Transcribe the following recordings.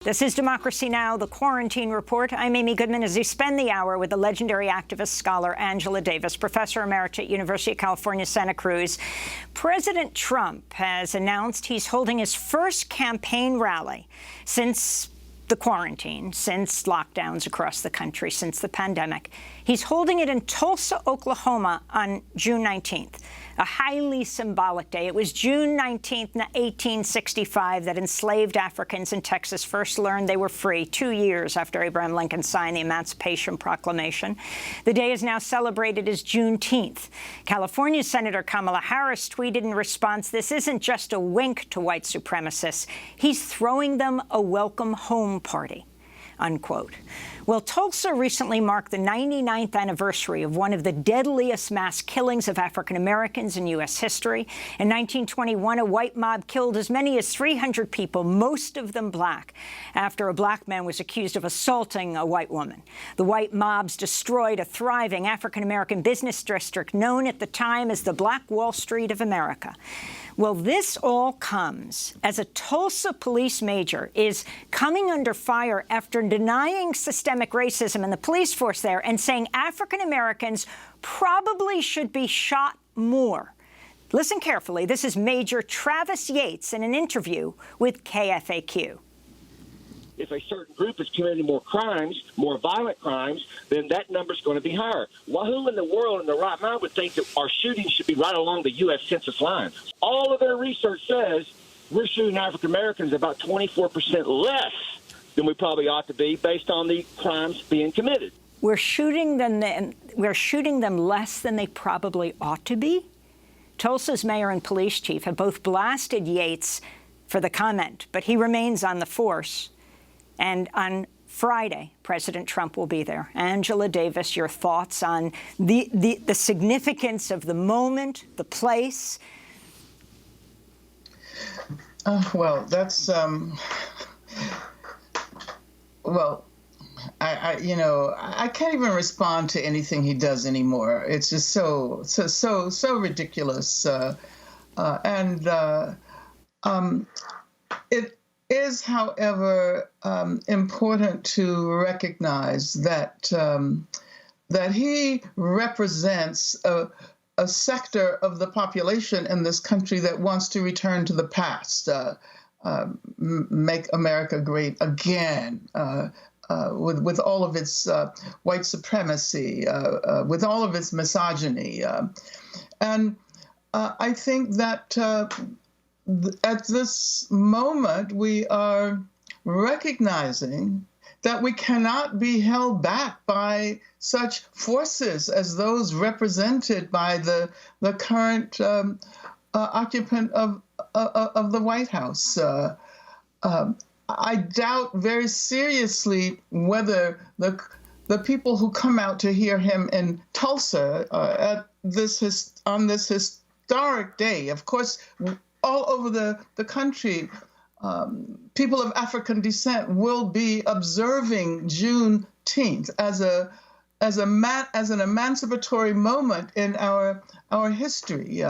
This is Democracy Now!, the Quarantine Report. I'm Amy Goodman as we spend the hour with the legendary activist scholar Angela Davis, professor emerita at University of California, Santa Cruz. President Trump has announced he's holding his first campaign rally since the quarantine, since lockdowns across the country, since the pandemic. He's holding it in Tulsa, Oklahoma on June 19th. A highly symbolic day. It was June 19th, 1865, that enslaved Africans in Texas first learned they were free, 2 years after Abraham Lincoln signed the Emancipation Proclamation. The day is now celebrated as Juneteenth. California Senator Kamala Harris tweeted in response, "This isn't just a wink to white supremacists. He's throwing them a welcome home party," unquote. Well, Tulsa recently marked the 99th anniversary of one of the deadliest mass killings of African Americans in U.S. history. In 1921, a white mob killed as many as 300 people, most of them black, after a black man was accused of assaulting a white woman. The white mobs destroyed a thriving African American business district known at the time as the Black Wall Street of America. Well, this all comes as a Tulsa police major is coming under fire after denying systemic racism in the police force there and saying African Americans probably should be shot more. Listen carefully. This is Major Travis Yates in an interview with KFAQ. If a certain group is committing more crimes, more violent crimes, then that number's going to be higher. Well, who in the world in the right mind would think that our shootings should be right along the U.S. Census line? All of their research says we're shooting African Americans about 24% less than we probably ought to be based on the crimes being committed. We're shooting them less than they probably ought to be? Tulsa's mayor and police chief have both blasted Yates for the comment, but he remains on the force. And on Friday, President Trump will be there. Angela Davis, your thoughts on the significance of the moment, the place? Well, that's well, I can't even respond to anything he does anymore. It's just so ridiculous, it is, however, important to recognize that that he represents a sector of the population in this country that wants to return to the past, make America great again, with all of its white supremacy, with all of its misogyny. And I think that at this moment, we are recognizing that we cannot be held back by such forces as those represented by the current occupant of the White House. I doubt very seriously whether the people who come out to hear him in Tulsa on this historic day, of course, all over the country, people of African descent will be observing Juneteenth as an emancipatory moment in our history.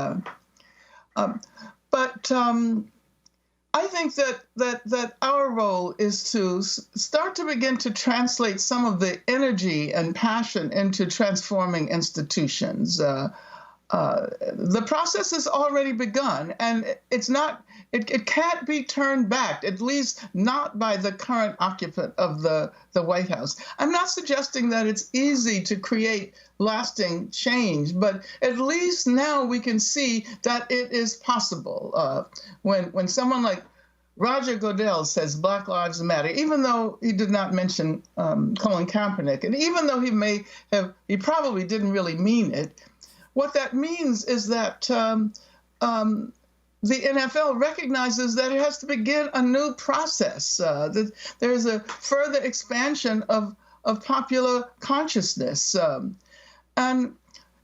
But I think that our role is to start to begin to translate some of the energy and passion into transforming institutions. The process has already begun, and it can't be turned back, at least not by the current occupant of the White House. I'm not suggesting that it's easy to create lasting change, but at least now we can see that it is possible. When someone like Roger Goodell says Black Lives Matter, even though he did not mention Colin Kaepernick, and even though he probably didn't really mean it, what that means is that the NFL recognizes that it has to begin a new process. That there's a further expansion of popular consciousness. And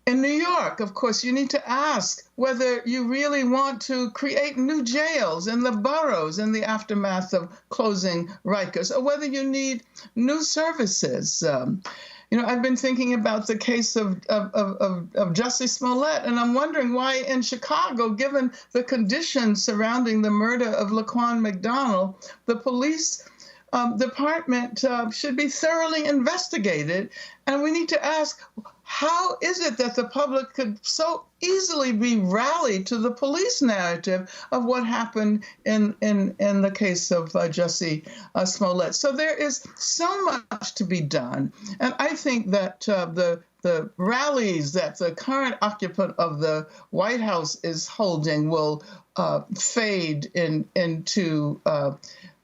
in New York, of course, you need to ask whether you really want to create new jails in the boroughs in the aftermath of closing Rikers, or whether you need new services. I've been thinking about the case of Jussie Smollett, and I'm wondering why in Chicago, given the conditions surrounding the murder of Laquan McDonald, the police department should be thoroughly investigated. And we need to ask, how is it that the public could so easily be rallied to the police narrative of what happened in the case of Jussie Smollett? So there is so much to be done. And I think that the rallies that the current occupant of the White House is holding will fade into,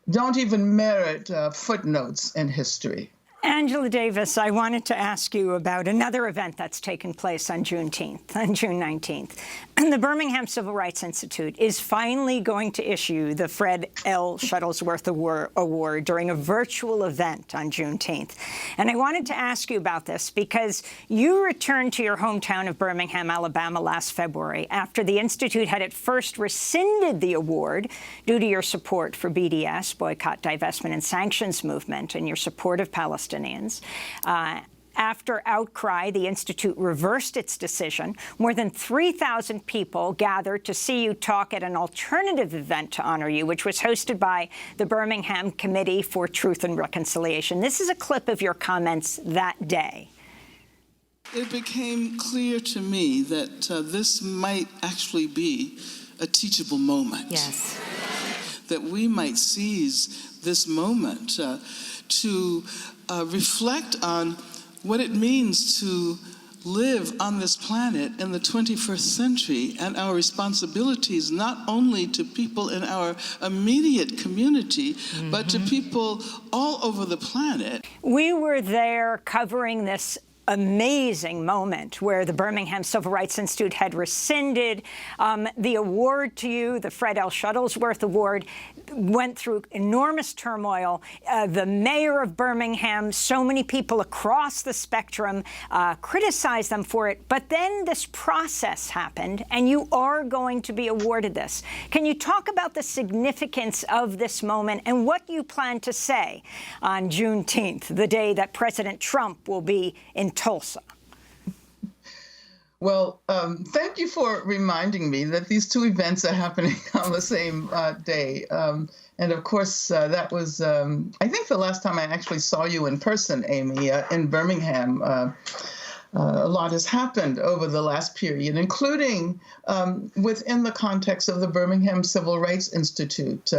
don't even merit footnotes in history. Angela Davis, I wanted to ask you about another event that's taken place on Juneteenth, on June 19th. The Birmingham Civil Rights Institute is finally going to issue the Fred L. Shuttlesworth Award during a virtual event on Juneteenth. And I wanted to ask you about this because you returned to your hometown of Birmingham, Alabama last February after the Institute had at first rescinded the award due to your support for BDS, Boycott, Divestment, and Sanctions Movement, and your support of Palestinians. After outcry, the Institute reversed its decision. More than 3,000 people gathered to see you talk at an alternative event to honor you, which was hosted by the Birmingham Committee for Truth and Reconciliation. This is a clip of your comments that day. It became clear to me that this might actually be a teachable moment. Yes. That we might seize this moment to reflect on what it means to live on this planet in the 21st century and our responsibilities not only to people in our immediate community, but to people all over the planet. We were there covering this amazing moment where the Birmingham Civil Rights Institute had rescinded the award to you, the Fred L. Shuttlesworth Award, went through enormous turmoil. The mayor of Birmingham, so many people across the spectrum criticized them for it. But then this process happened, and you are going to be awarded this. Can you talk about the significance of this moment and what you plan to say on Juneteenth, the day that President Trump will be in Tulsa? Well, thank you for reminding me that these two events are happening on the same day. And of course, that was, I think, the last time I actually saw you in person, Amy, in Birmingham. A lot has happened over the last period, including within the context of the Birmingham Civil Rights Institute.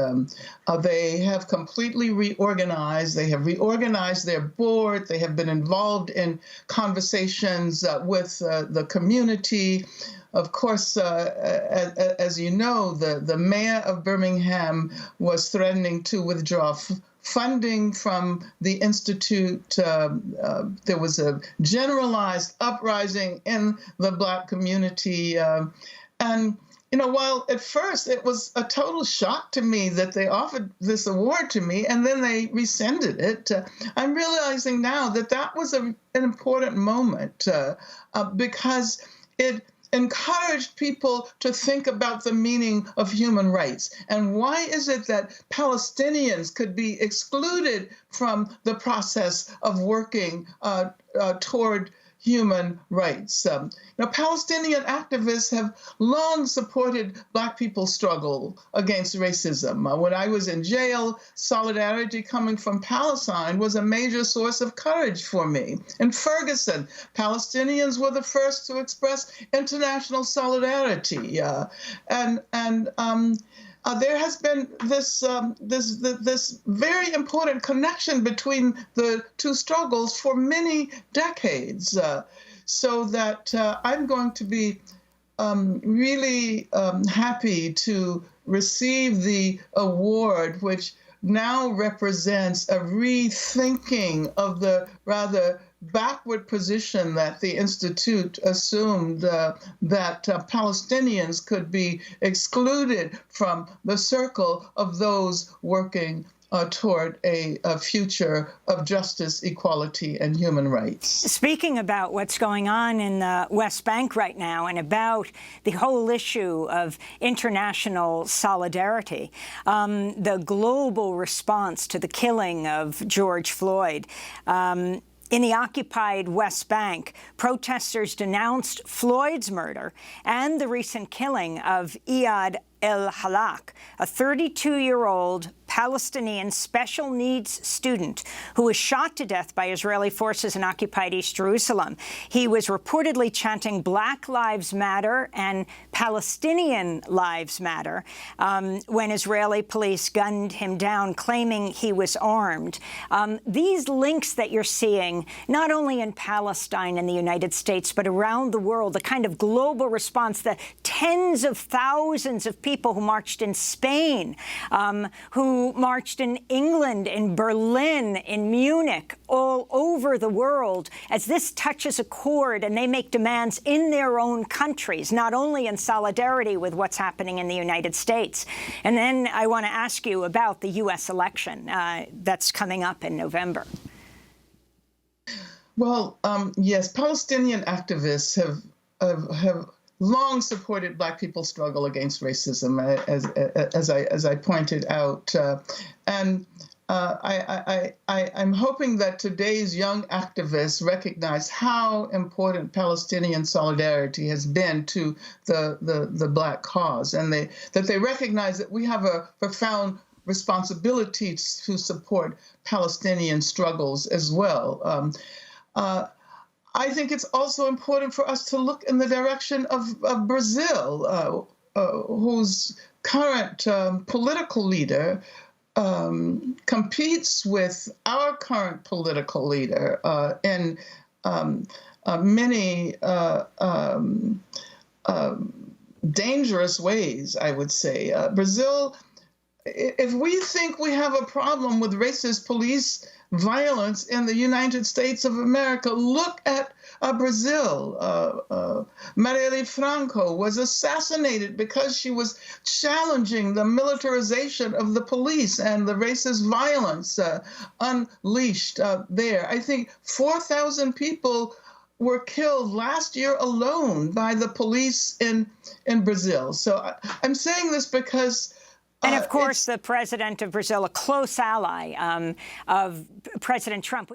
They have completely reorganized. They have reorganized their board. They have been involved in conversations with the community. Of course, as you know, the mayor of Birmingham was threatening to withdraw funding from the Institute. There was a generalized uprising in the Black community. And, you know, while at first it was a total shock to me that they offered this award to me and then they rescinded it, I'm realizing now that that was an important moment because it encouraged people to think about the meaning of human rights. And why is it that Palestinians could be excluded from the process of working toward human rights? Palestinian activists have long supported Black people's struggle against racism. When I was in jail, solidarity coming from Palestine was a major source of courage for me. In Ferguson, Palestinians were the first to express international solidarity. There has been this very important connection between the two struggles for many decades, so that I'm going to be really happy to receive the award, which now represents a rethinking of the rather backward position that the Institute assumed that Palestinians could be excluded from the circle of those working toward a future of justice, equality, and human rights. Speaking about what's going on in the West Bank right now and about the whole issue of international solidarity, the global response to the killing of George Floyd, in the occupied West Bank, protesters denounced Floyd's murder and the recent killing of Iyad el-Halak, a 32-year-old Palestinian special needs student who was shot to death by Israeli forces in occupied East Jerusalem. He was reportedly chanting Black Lives Matter and Palestinian Lives Matter when Israeli police gunned him down, claiming he was armed. These links that you're seeing, not only in Palestine and the United States, but around the world, the kind of global response, the tens of thousands of people who marched in Spain, who marched in England, in Berlin, in Munich, all over the world, as this touches a chord and they make demands in their own countries, not only in solidarity with what's happening in the United States. And then I want to ask you about the U.S. election that's coming up in November. Well, yes, Palestinian activists have long supported Black people's struggle against racism, as I pointed out, and I'm hoping that today's young activists recognize how important Palestinian solidarity has been to the Black cause, and that they recognize that we have a profound responsibility to support Palestinian struggles as well. I think it's also important for us to look in the direction of Brazil, whose current political leader competes with our current political leader in many dangerous ways, I would say. Brazil, if we think we have a problem with racist police violence in the United States of America, look at Brazil. Marielle Franco was assassinated because she was challenging the militarization of the police and the racist violence unleashed there. I think 4,000 people were killed last year alone by the police in Brazil. So I'm saying this because and of course, the president of Brazil, a close ally of President Trump.